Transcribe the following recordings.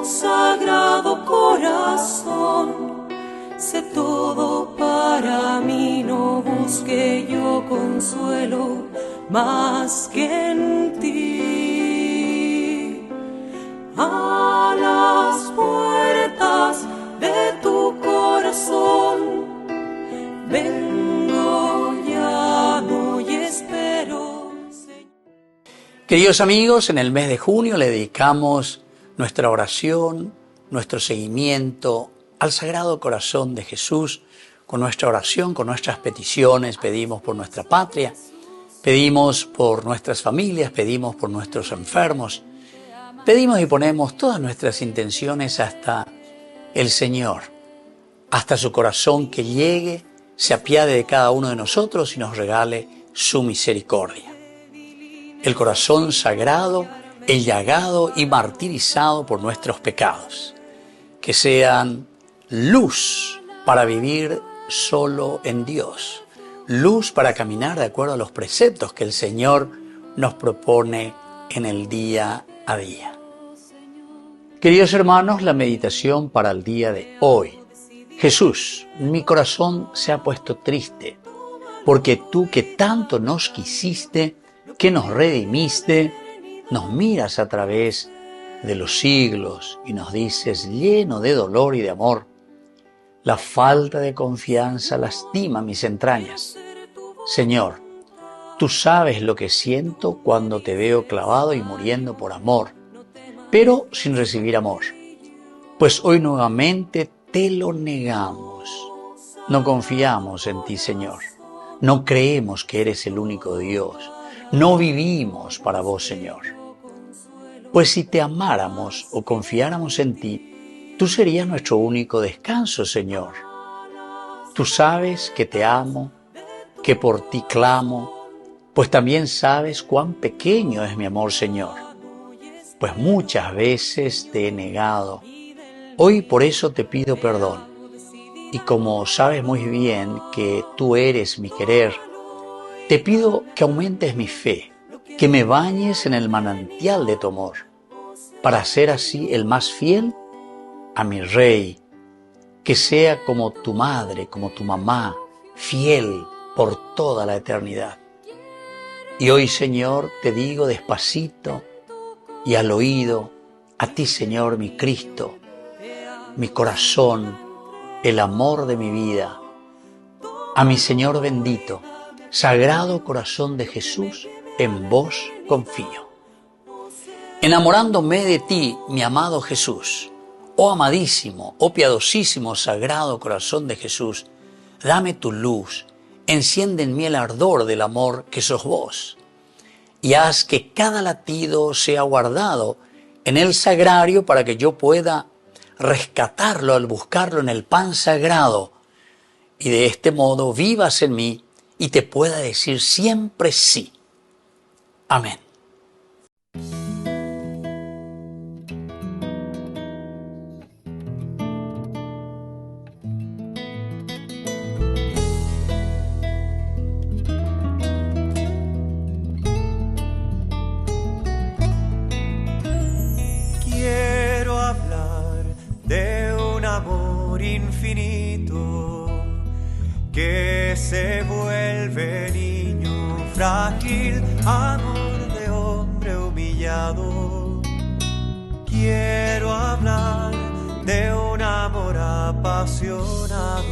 Sagrado corazón, sé todo para mí, no busque yo consuelo más que en ti. A las puertas de tu corazón vengo, llamo y espero. Queridos amigos, en el mes de junio le dedicamos nuestra oración, nuestro seguimiento al Sagrado Corazón de Jesús. Con nuestra oración, con nuestras peticiones, pedimos por nuestra patria, pedimos por nuestras familias, pedimos por nuestros enfermos, pedimos y ponemos todas nuestras intenciones hasta el Señor, hasta su corazón, que llegue, se apiade de cada uno de nosotros y nos regale su misericordia. El corazón sagrado, el llagado y martirizado por nuestros pecados, que sean luz para vivir solo en Dios, luz para caminar de acuerdo a los preceptos que el Señor nos propone en el día a día. Queridos hermanos, la meditación para el día de hoy. Jesús, mi corazón se ha puesto triste, porque tú que tanto nos quisiste, que nos redimiste, nos miras a través de los siglos y nos dices, lleno de dolor y de amor, la falta de confianza lastima mis entrañas. Señor, tú sabes lo que siento cuando te veo clavado y muriendo por amor, pero sin recibir amor. Pues hoy nuevamente te lo negamos. No confiamos en ti, Señor. No creemos que eres el único Dios. No vivimos para vos, Señor. Pues si te amáramos o confiáramos en ti, tú serías nuestro único descanso, Señor. Tú sabes que te amo, que por ti clamo, pues también sabes cuán pequeño es mi amor, Señor. Pues muchas veces te he negado. Hoy por eso te pido perdón. Y como sabes muy bien que tú eres mi querer, te pido que aumentes mi fe, que me bañes en el manantial de tu amor, para ser así el más fiel a mi Rey, que sea como tu madre, como tu mamá, fiel por toda la eternidad. Y hoy, Señor, te digo despacito y al oído, a ti, Señor, mi Cristo, mi corazón, el amor de mi vida, a mi Señor bendito, Sagrado Corazón de Jesús, en vos confío. Enamorándome de ti, mi amado Jesús, oh amadísimo, oh piadosísimo Sagrado Corazón de Jesús, dame tu luz, enciende en mí el ardor del amor que sos vos, y haz que cada latido sea guardado en el sagrario para que yo pueda rescatarlo al buscarlo en el pan sagrado, y de este modo vivas en mí y te pueda decir siempre sí. Amén. Quiero hablar de un amor infinito que se vuelve niño frágil, amor de hombre humillado. Quiero hablar de un amor apasionado.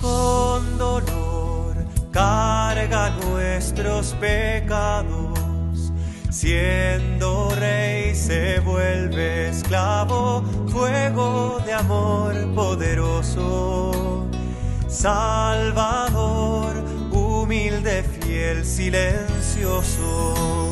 Con dolor carga nuestros pecados, siendo rey se vuelve esclavo, fuego de amor poderoso, Salvador, humilde, fiel, silencioso.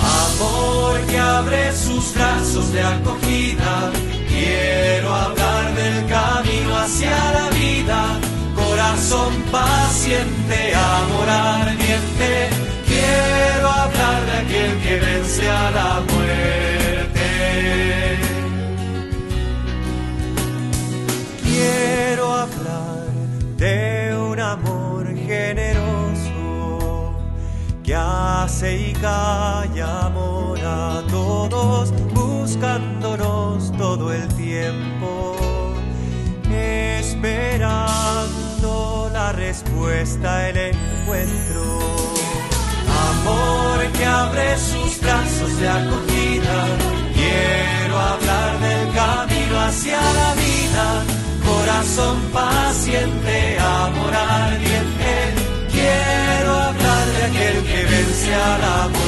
Amor que abre sus brazos de acogida, quiero hablar del camino hacia la vida, corazón paciente, amor ardiente. Quiero hablar de aquel que vence a la muerte. Quiero hablar de un amor generoso que hace dulce y calla amor a todos, buscándonos todo el tiempo, esperando la respuesta, el encuentro. Amor que abre sus brazos de acogida, quiero hablar del camino hacia la vida, corazón paciente, amor ardiente, quiero hablar de aquel que vence a la muerte.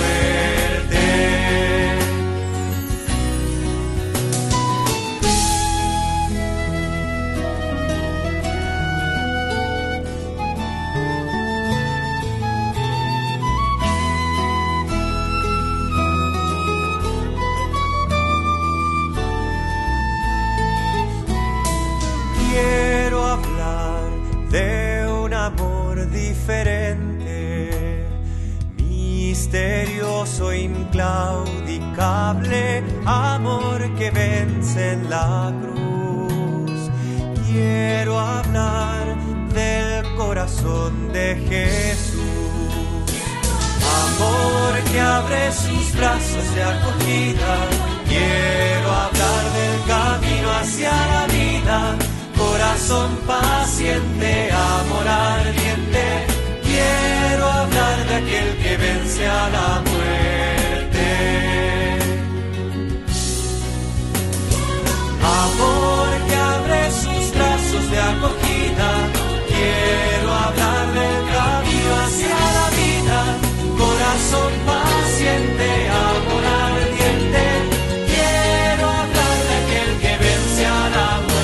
Quiero hablar de un amor diferente, misterioso, inclaudicable, amor que vence en la cruz. Quiero hablar del corazón de Jesús, amor que abre sus brazos de acogida. Quiero hablar del camino hacia la vida, corazón paciente, amor ardiente, quiero hablar de aquel que vence a la muerte. Amor que abre sus brazos de acogida, quiero hablar del camino hacia la vida, corazón paciente, amor ardiente, quiero hablar de aquel que vence a la muerte.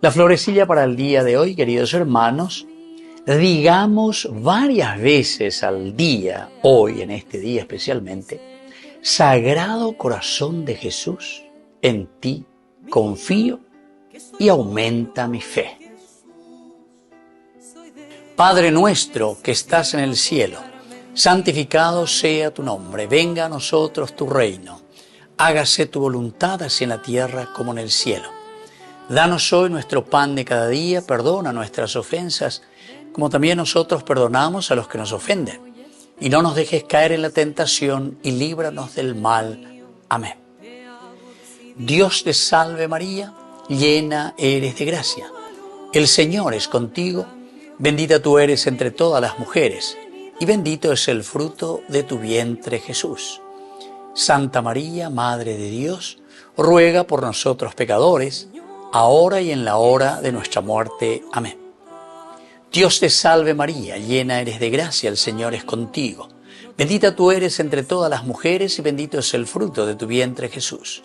La florecilla para el día de hoy, queridos hermanos, digamos varias veces al día, hoy en este día especialmente, Sagrado Corazón de Jesús, en ti confío y aumenta mi fe. Padre nuestro que estás en el cielo, santificado sea tu nombre, venga a nosotros tu reino, hágase tu voluntad así en la tierra como en el cielo. Danos hoy nuestro pan de cada día, perdona nuestras ofensas, como también nosotros perdonamos a los que nos ofenden. Y no nos dejes caer en la tentación y líbranos del mal. Amén. Dios te salve María, llena eres de gracia. El Señor es contigo, bendita tú eres entre todas las mujeres, y bendito es el fruto de tu vientre Jesús. Santa María, Madre de Dios, ruega por nosotros pecadores, ahora y en la hora de nuestra muerte. Amén. Dios te salve María, llena eres de gracia, el Señor es contigo. Bendita tú eres entre todas las mujeres y bendito es el fruto de tu vientre Jesús.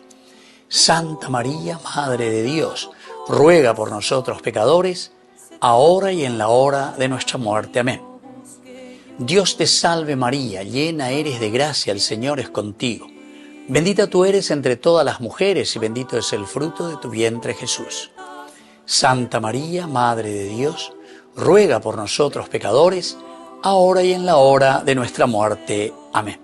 Santa María, Madre de Dios, ruega por nosotros pecadores, ahora y en la hora de nuestra muerte. Amén. Dios te salve María, llena eres de gracia, el Señor es contigo. Bendita tú eres entre todas las mujeres y bendito es el fruto de tu vientre Jesús. Santa María, Madre de Dios, ruega por nosotros pecadores, ahora y en la hora de nuestra muerte. Amén.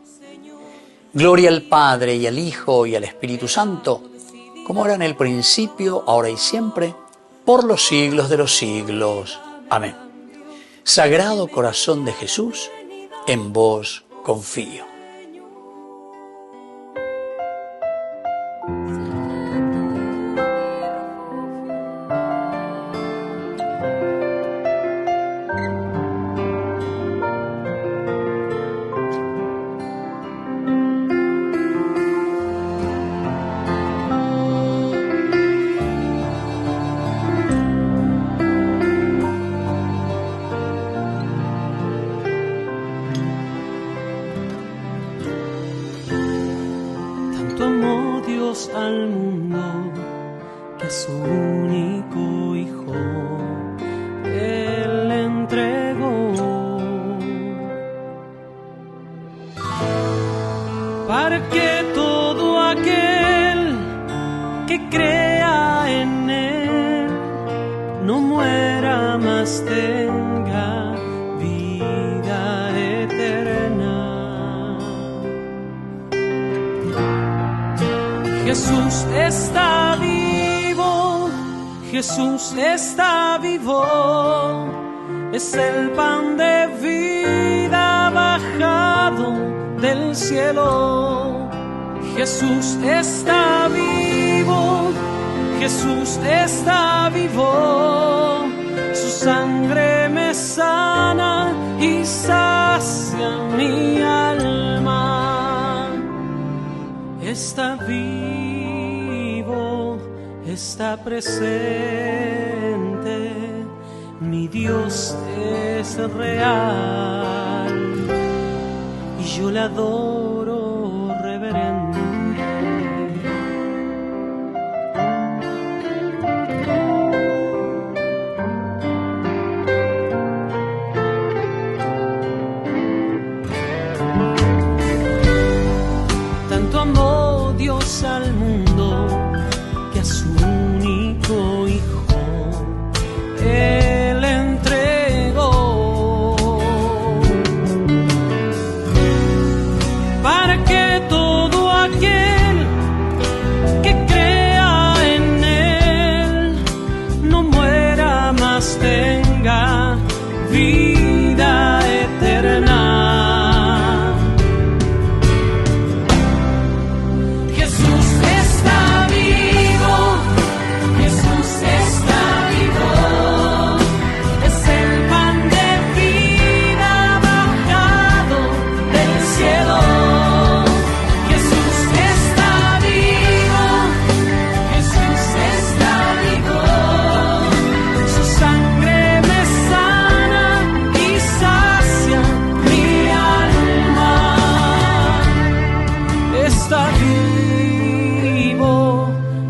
Gloria al Padre y al Hijo y al Espíritu Santo, como era en el principio, ahora y siempre, por los siglos de los siglos. Amén. Sagrado Corazón de Jesús, en vos confío. Al mundo que a su único Hijo Él entregó, para que todo aquel que crea en Él muera más tenga vida eterna. Jesús está vivo, Jesús está vivo, es el pan de vida bajado del cielo. Jesús está vivo, Jesús está vivo, su sangre me sana y sacia mi alma. Está vivo, está presente, mi Dios es real y yo le adoro reverente. Tanto amó Dios al mundo que a su único Hijo Él entregó, para que todo aquel que crea en Él no muera, más tenga vida eterna.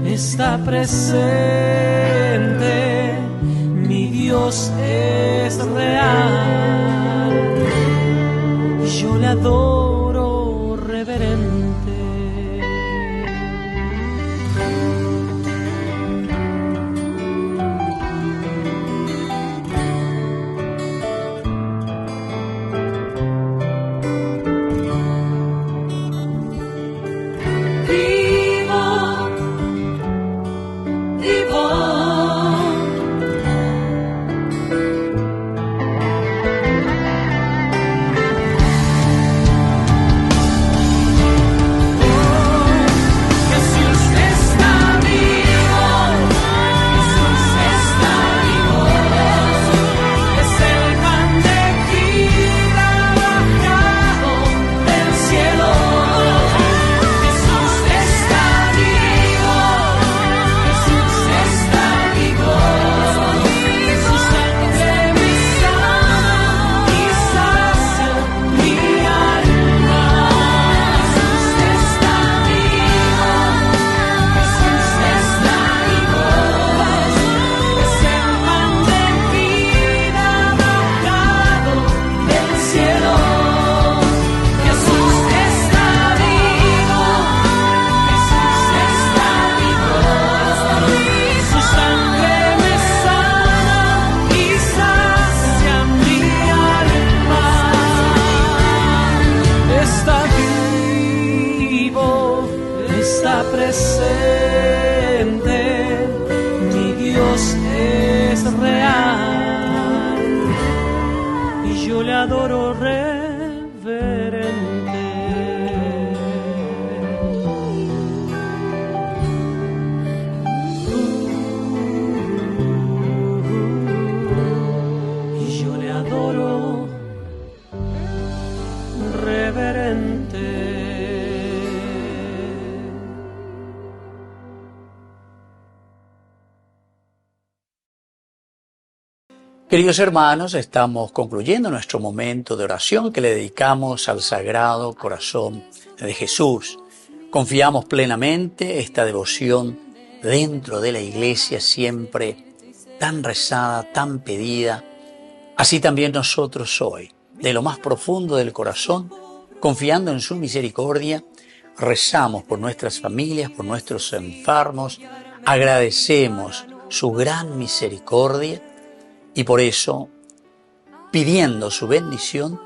Está presente, mi Dios es real y yo le adoro reverente. Presente, mi Dios es real y yo le adoro reverente. Y yo le adoro reverente. Queridos hermanos, estamos concluyendo nuestro momento de oración que le dedicamos al Sagrado Corazón de Jesús. Confiamos plenamente esta devoción dentro de la Iglesia, siempre tan rezada, tan pedida. Así también nosotros hoy, de lo más profundo del corazón, confiando en su misericordia, rezamos por nuestras familias, por nuestros enfermos, agradecemos su gran misericordia y por eso, pidiendo su bendición,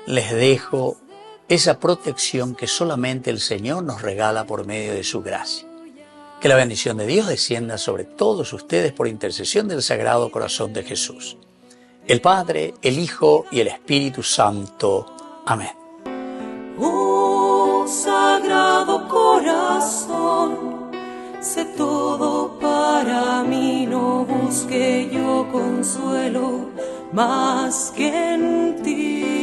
les dejo esa protección que solamente el Señor nos regala por medio de su gracia. Que la bendición de Dios descienda sobre todos ustedes por intercesión del Sagrado Corazón de Jesús. El Padre, el Hijo y el Espíritu Santo. Amén. Oh Sagrado Corazón, sé todo para mí, no busque yo consuelo más que en ti.